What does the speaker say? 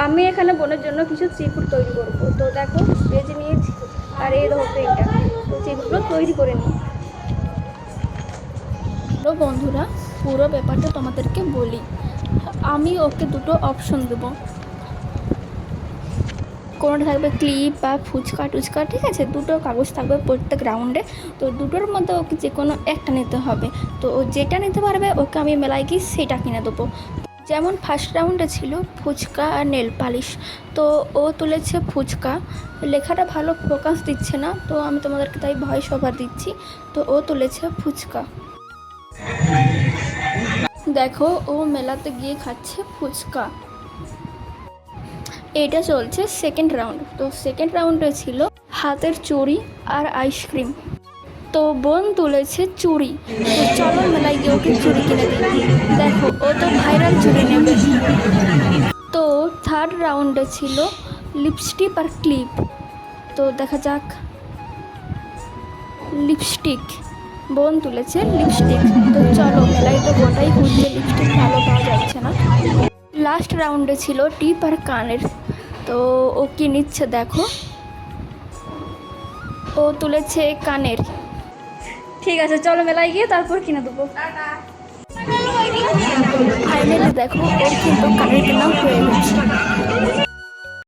আমি এখানে বোনের জন্য কিছু চিপুর তৈরি করবো। তো দেখো বেজে নিয়েছি, আর এই দেখো পেনটা, তো চিপুরগুলো তৈরি করে নিই। তো বন্ধুরা, পুরো ব্যাপারটা তোমাদেরকে বলি। আমি ওকে দুটো অপশন দেবো, কোনোটা থাকবে ক্লিপ বা ফুচকা টুচকা, ঠিক আছে? দুটো কাগজ থাকবে প্রত্যেক রাউন্ডে। তো দুটোর মধ্যে ওকে যে কোনো একটা নিতে হবে। তো ও যেটা নিতে পারবে ওকে আমি মেলায় গিয়ে সেটা কিনে দেবো। যেমন ফার্স্ট রাউন্ডে ছিল ফুচকা আর নেল পালিশ, তো ও তুলেছে ফুচকা। লেখাটা ভালো ফোকাস দিচ্ছে না, তো আমি তোমাদেরকে তাই ভয়েস ওভার দিচ্ছি। তো ও তুলেছে ফুচকা। দেখো ও মেলাতে গিয়ে খাচ্ছে ফুচকা। এটা চলছে সেকেন্ড রাউন্ড। তো সেকেন্ড রাউন্ডে ছিল হাতের চুড়ি আর আইসক্রিম। তো বোন তুলেছে চুড়ি। তো চলো মেলায় গিয়ে ওকে চুড়ি কিনে দিই। দেখো ও তো ভাইরাল চুড়ি নেবে। তো থার্ড রাউন্ডে ছিল লিপস্টিক আর ক্লিপ। তো দেখা যাক। লিপস্টিক, বোন তুলেছে লিপস্টিক। তো চলো মেলায় তো গোটাই ঘুরছে, লিপস্টিক ভালো পাওয়া যাচ্ছে না। লাস্ট রাউন্ডে ছিল টিপ আর কানের। তো ও কি নিচ্ছে দেখো, ও তুলেছে কানের। ঠিক আছে, চলো মেলায় গিয়ে তারপর কিনে দেবো। ফাইনালি দেখো ওর কিন্তু কানের কেনা হয়ে গেছে।